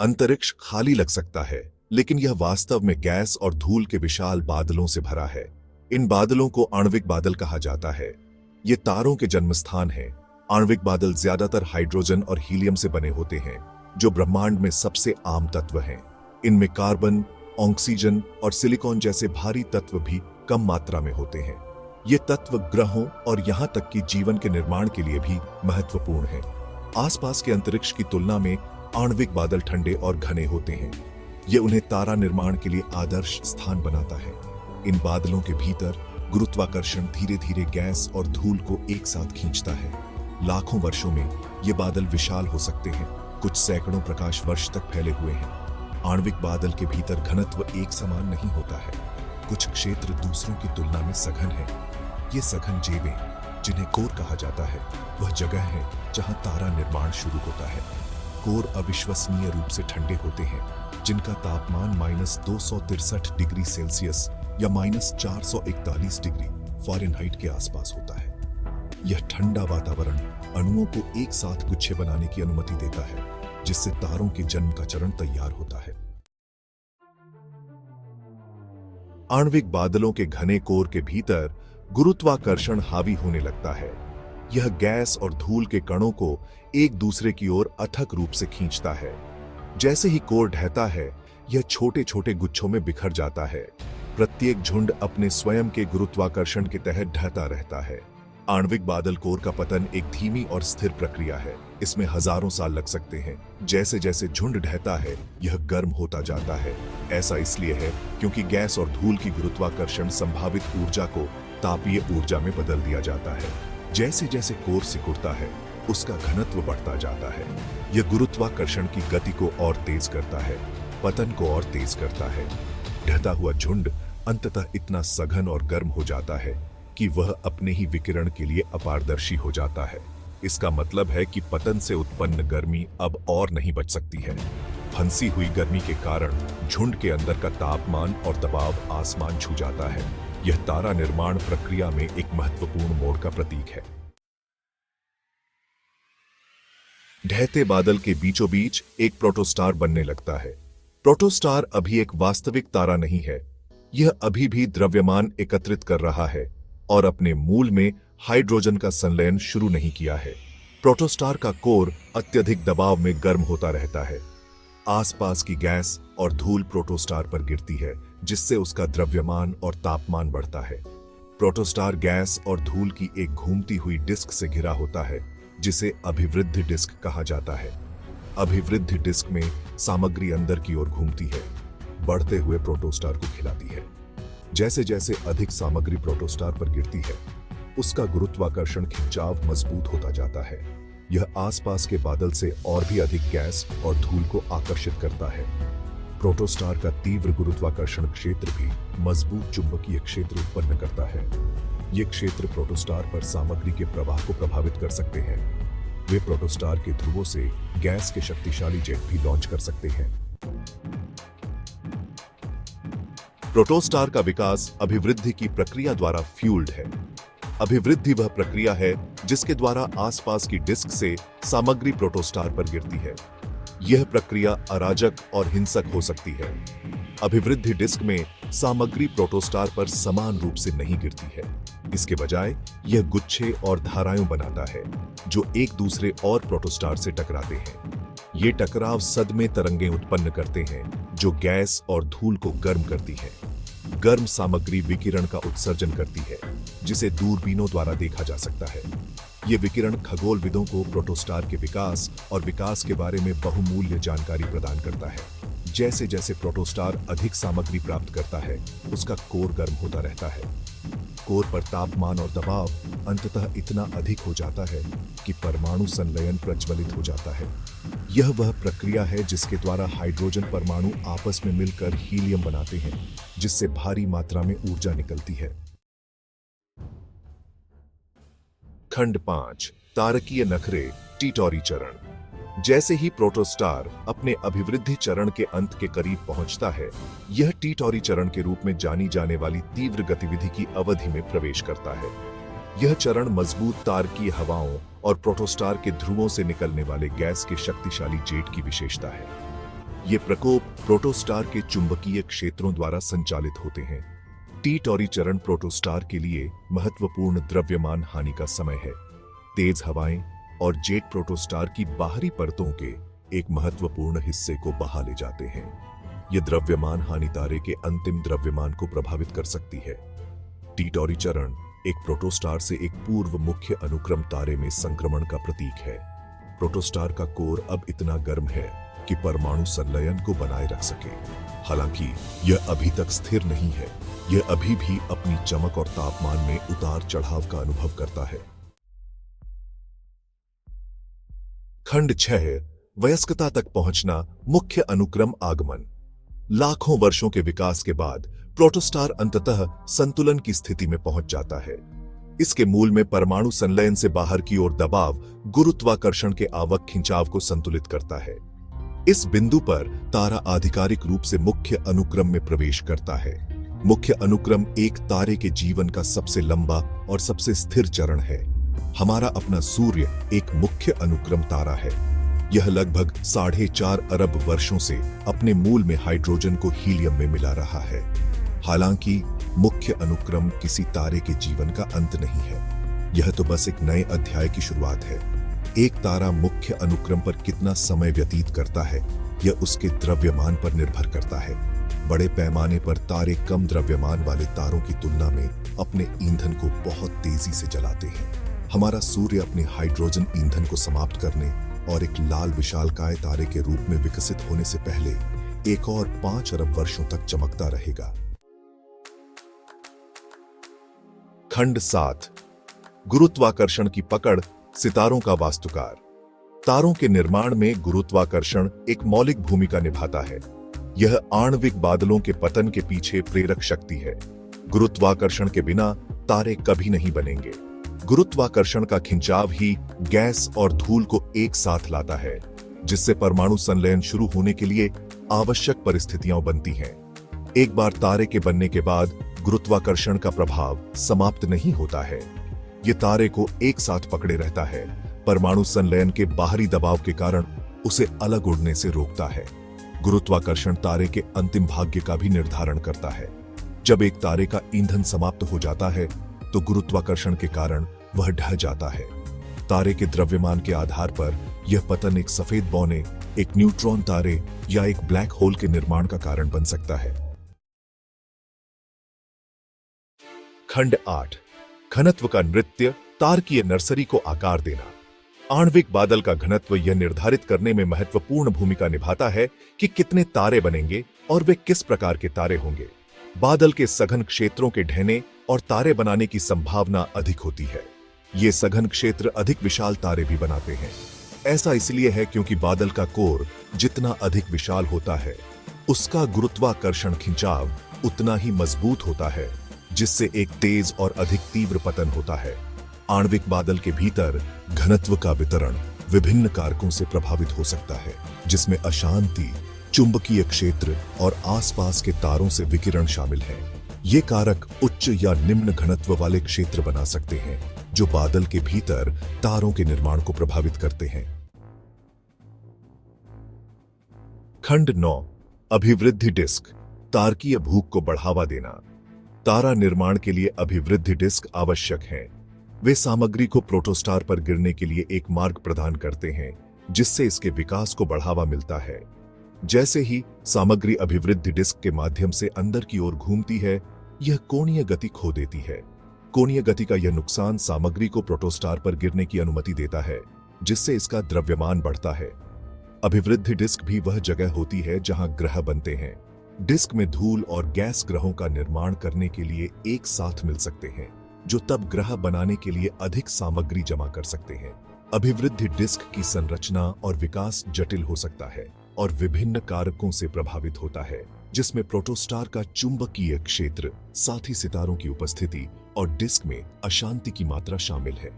अंतरिक्ष खाली लग सकता है, लेकिन यह वास्तव में गैस और धूल के विशाल बादलों से भरा है। इन बादलों को आणविक बादल कहा जाता है। ये तारों के जन्मस्थान हैं। आणविक बादल ज्यादातर हाइड्रोजन और हीलियम से बने होते हैं, जो ब्रह्मांड में सबसे आम तत्व हैं। इनमें कार्बन, ऑक्सीजन और सिलिकॉन जैसे भारी तत्व भी कम मात्रा में होते हैं। ये तत्व ग्रहों और यहां तक कि जीवन के निर्माण के लिए भी महत्वपूर्ण हैं। आसपास के अंतरिक्ष की तुलना में आणविक बादल ठंडे और घने होते हैं। ये उन्हें तारा निर्माण के लिए आदर्श स्थान बनाता है। इन बादलों के भीतर गुरुत्वाकर्षण धीरे धीरे गैस और धूल को एक साथ खींचता है। लाखों वर्षों में ये बादल विशाल हो सकते हैं, कुछ सैकड़ों प्रकाश वर्ष तक फैले हुए हैं। आणविक बादल के भीतर घनत्व एक समान नहीं होता है। कुछ क्षेत्र दूसरों की तुलना में सघन है। ये सघन जेबें, जिन्हें कोर कहा जाता है, वह जगह है जहां तारा निर्माण शुरू होता है। कोर अविश्वसनीय रूप से ठंडे होते हैं, जिनका तापमान -263 डिग्री सेल्सियस या -441 डिग्री फ़ारेनहाइट के आसपास होता है। यह ठंडा वातावरण अणुओं को एक साथ गुच्छे बनाने की अनुमति देता है, जिससे तारों के जन्म का चरण तैयार होता है। आणविक बादलों के घने कोर के भीतर गुरुत्वाकर्षण हावी होने लगता है। यह गैस और धूल के कणों को एक दूसरे की ओर अथक रूप से खींचता है। जैसे ही कोर ढहता है, यह छोटे छोटे गुच्छों में बिखर जाता है। प्रत्येक झुंड अपने स्वयं के गुरुत्वाकर्षण के तहत ढहता रहता है। आणविक बादल कोर का पतन एक धीमी और स्थिर प्रक्रिया है। इसमें हजारों साल लग सकते हैं। जैसे जैसे झुंड ढहता है, यह गर्म होता जाता है। ऐसा इसलिए है क्योंकि गैस और धूल की गुरुत्वाकर्षण संभावित ऊर्जा को तापीय ऊर्जा में बदल दिया जाता है। जैसे जैसे कोर सिकुड़ता है, उसका घनत्व बढ़ता जाता है। यह गुरुत्वाकर्षण की गति को और तेज करता है, पतन को और तेज करता है। ढहता हुआ झुंड अंततः इतना सघन और गर्म हो जाता है कि वह अपने ही विकिरण के लिए अपारदर्शी हो जाता है। इसका मतलब है कि पतन से उत्पन्न गर्मी अब और नहीं बच सकती है। फंसी हुई गर्मी के कारण झुंड के अंदर का तापमान और दबाव आसमान छू जाता है। यह तारा निर्माण प्रक्रिया में एक महत्वपूर्ण मोड़ का प्रतीक है। ढहते बादल के बीचों बीच एक प्रोटोस्टार बनने लगता है। प्रोटोस्टार अभी एक वास्तविक तारा नहीं है। यह अभी भी द्रव्यमान एकत्रित कर रहा है और अपने मूल में हाइड्रोजन का संलयन शुरू नहीं किया है। प्रोटोस्टार का कोर अत्यधिक दबाव में गर्म होता रहता है। आसपास की गैस और धूल प्रोटोस्टार पर गिरती है, जिससे उसका द्रव्यमान और तापमान बढ़ता है। प्रोटोस्टार गैस और धूल की एक घूमती हुई डिस्क से घिरा होता है, जिसे अभिवृद्धि डिस्क कहा जाता है। अभिवृद्धि डिस्क में सामग्री अंदर की ओर घूमती है, बढ़ते हुए प्रोटोस्टार को खिलाती है। जैसे जैसे अधिक सामग्री प्रोटोस्टार पर गिरती है, उसका गुरुत्वाकर्षण खिंचाव मजबूत होता जाता है। यह आसपास के बादल से और भी अधिक गैस और धूल को आकर्षित करता है। प्रोटोस्टार का तीव्र गुरुत्वाकर्षण क्षेत्र भी मजबूत चुंबकीय क्षेत्र उत्पन्न करता है। ये क्षेत्र प्रोटोस्टार पर सामग्री के प्रवाह को प्रभावित कर सकते हैं। वे प्रोटोस्टार के ध्रुवों से गैस के शक्तिशाली जेट भी लॉन्च कर सकते हैं। प्रोटोस्टार का विकास अभिवृद्धि की प्रक्रिया द्वारा फ्यूल्ड है। अभिवृद्धि वह प्रक्रिया है जिसके द्वारा आसपास की डिस्क से सामग्री प्रोटोस्टार पर गिरती है। यह प्रक्रिया अराजक और हिंसक हो सकती है। अभिवृद्धि डिस्क में सामग्री प्रोटोस्टार पर समान रूप से नहीं गिरती है। इसके बजाय यह गुच्छे और धाराएं बनाता है, जो एक दूसरे और प्रोटोस्टार से टकराते हैं। ये टकराव सदमे तरंगें उत्पन्न करते हैं, जो गैस और धूल को गर्म करती है। गर्म सामग्री विकिरण का उत्सर्जन करती है, जिसे दूरबीनों द्वारा देखा जा सकता है। ये विकिरण खगोलविदों को प्रोटोस्टार के विकास और विकास के बारे में बहुमूल्य जानकारी प्रदान करता है। जैसे जैसे प्रोटोस्टार अधिक सामग्री प्राप्त करता है, उसका कोर गर्म होता रहता है। कोर पर तापमान और दबाव अंततः इतना अधिक हो जाता है कि परमाणु संलयन प्रज्वलित हो जाता है। यह वह प्रक्रिया है जिसके द्वारा हाइड्रोजन परमाणु आपस में मिलकर हीलियम बनाते हैं, जिससे भारी मात्रा में ऊर्जा निकलती है। खंड 5 तारकीय नखरे टीटॉरी चरण। जैसे ही प्रोटोस्टार अपने अभिवृद्धि चरण के अंत के करीब पहुंचता है, यह टीटॉरी चरण के रूप में जानी जाने वाली तीव्र गतिविधि की अवधि में प्रवेश करता है। यह चरण मजबूत तारकीय हवाओं और प्रोटोस्टार के ध्रुवों से निकलने वाले गैस के शक्तिशाली जेट की विशेषता है। ये प्रकोप प्रोटोस्टार के चुंबकीय क्षेत्रों द्वारा संचालित होते हैं। टी टॉरी चरण प्रोटोस्टार के लिए महत्वपूर्ण द्रव्यमान हानि का समय है। तेज हवाएं और जेट प्रोटोस्टार की बाहरी परतों के एक महत्वपूर्ण हिस्से को बहा ले जाते हैं। यह द्रव्यमान हानि तारे के अंतिम द्रव्यमान को प्रभावित कर सकती है। टी टॉरी चरण एक प्रोटोस्टार से एक पूर्व मुख्य अनुक्रम तारे में संक्रमण का प्रतीक है। प्रोटोस्टार का कोर अब इतना गर्म है कि परमाणु संलयन को बनाए रख सके। हालांकि यह अभी तक स्थिर नहीं है, यह अभी भी अपनी चमक और तापमान में उतार चढ़ाव का अनुभव करता है। खंड 6 वयस्कता तक पहुंचना, मुख्य अनुक्रम आगमन। लाखों वर्षों के विकास के बाद प्रोटोस्टार अंततः संतुलन की स्थिति में पहुंच जाता है। इसके मूल में परमाणु संलयन से बाहर की ओर दबाव गुरुत्वाकर्षण के आवक खिंचाव को संतुलित करता है। इस बिंदु पर तारा आधिकारिक रूप से मुख्य अनुक्रम में प्रवेश करता है। मुख्य अनुक्रम एक तारे के जीवन का सबसे लंबा और सबसे स्थिर चरण है। हमारा अपना सूर्य एक मुख्य अनुक्रम तारा है। यह लगभग 4.5 अरब वर्षों से अपने मूल में हाइड्रोजन को हीलियम में मिला रहा है। हालांकि मुख्य अनुक्रम किसी तारे के जीवन का अंत नहीं है, यह तो बस एक नए अध्याय की शुरुआत है। एक तारा मुख्य अनुक्रम पर कितना समय व्यतीत करता है, यह उसके द्रव्यमान पर निर्भर करता है। बड़े पैमाने पर तारे कम द्रव्यमान वाले तारों की तुलना में अपने ईंधन को बहुत तेजी से जलाते हैं। हमारा सूर्य अपने हाइड्रोजन ईंधन को समाप्त करने और एक लाल विशालकाय तारे के रूप में विकसित होने से पहले एक और 5 अरब वर्षों तक चमकता रहेगा। खंड 7 गुरुत्वाकर्षण की पकड़, सितारों का वास्तुकार। तारों के निर्माण में गुरुत्वाकर्षण एक मौलिक भूमिका निभाता है। यह आणविक बादलों के पतन के पीछे प्रेरक शक्ति है। गुरुत्वाकर्षण के बिना तारे कभी नहीं बनेंगे। गुरुत्वाकर्षण का खिंचाव ही गैस और धूल को एक साथ लाता है, जिससे परमाणु संलयन शुरू होने के लिए आवश्यक परिस्थितियां बनती हैं। एक बार तारे के बनने के बाद गुरुत्वाकर्षण का प्रभाव समाप्त नहीं होता है। यह तारे को एक साथ पकड़े रहता है। परमाणु संलयन के बाहरी दबाव के कारण उसे अलग उड़ने से रोकता है। गुरुत्वाकर्षण तारे के अंतिम भाग्य का भी निर्धारण करता है। जब एक तारे का ईंधन समाप्त हो जाता है तो गुरुत्वाकर्षण के कारण वह ढह जाता है। तारे के द्रव्यमान के आधार पर यह पतन एक सफेद बौने, एक न्यूट्रॉन तारे या एक ब्लैक होल के निर्माण का कारण बन सकता है। खंड 8 घनत्व का नृत्य, तारकीय नर्सरी को आकार देना। आणविक बादल का घनत्व यह निर्धारित करने में महत्वपूर्ण भूमिका निभाता है कि कितने तारे बनेंगे और वे किस प्रकार के तारे होंगे। बादल के सघन क्षेत्रों के ढहने और तारे बनाने की संभावना अधिक होती है। ये सघन क्षेत्र अधिक विशाल तारे भी बनाते हैं। ऐसा इसलिए है क्योंकि बादल का कोर जितना अधिक विशाल होता है, उसका गुरुत्वाकर्षण खिंचाव उतना ही मजबूत होता है, जिससे एक तेज और अधिक तीव्र पतन होता है। आणविक बादल के भीतर घनत्व का वितरण विभिन्न कारकों से प्रभावित हो सकता है, जिसमें अशांति, चुंबकीय क्षेत्र और आसपास के तारों से विकिरण शामिल है। ये कारक उच्च या निम्न घनत्व वाले क्षेत्र बना सकते हैं, जो बादल के भीतर तारों के निर्माण को प्रभावित करते हैं। खंड 9 अभिवृद्धि डिस्क, तारकीय भूख को बढ़ावा देना। तारा निर्माण के लिए अभिवृद्धि डिस्क आवश्यक हैं। वे सामग्री को प्रोटोस्टार पर गिरने के लिए एक मार्ग प्रदान करते हैं, जिससे इसके विकास को बढ़ावा मिलता है। जैसे ही सामग्री अभिवृद्धि डिस्क के माध्यम से अंदर की ओर घूमती है, यह कोणीय गति खो देती है। कोणीय गति का यह नुकसान सामग्री को प्रोटोस्टार पर गिरने की अनुमति देता है, जिससे इसका द्रव्यमान बढ़ता है। अभिवृद्धि डिस्क भी वह जगह होती है जहां ग्रह बनते हैं। डिस्क में धूल और गैस ग्रहों का निर्माण करने के लिए एक साथ मिल सकते हैं, जो तब ग्रह बनाने के लिए अधिक सामग्री जमा कर सकते हैं। अभिवृद्धि डिस्क की संरचना और विकास जटिल हो सकता है और विभिन्न कारकों से प्रभावित होता है, जिसमें प्रोटोस्टार का चुंबकीय क्षेत्र, साथ ही सितारों की उपस्थिति और डिस्क में अशांति की मात्रा शामिल है।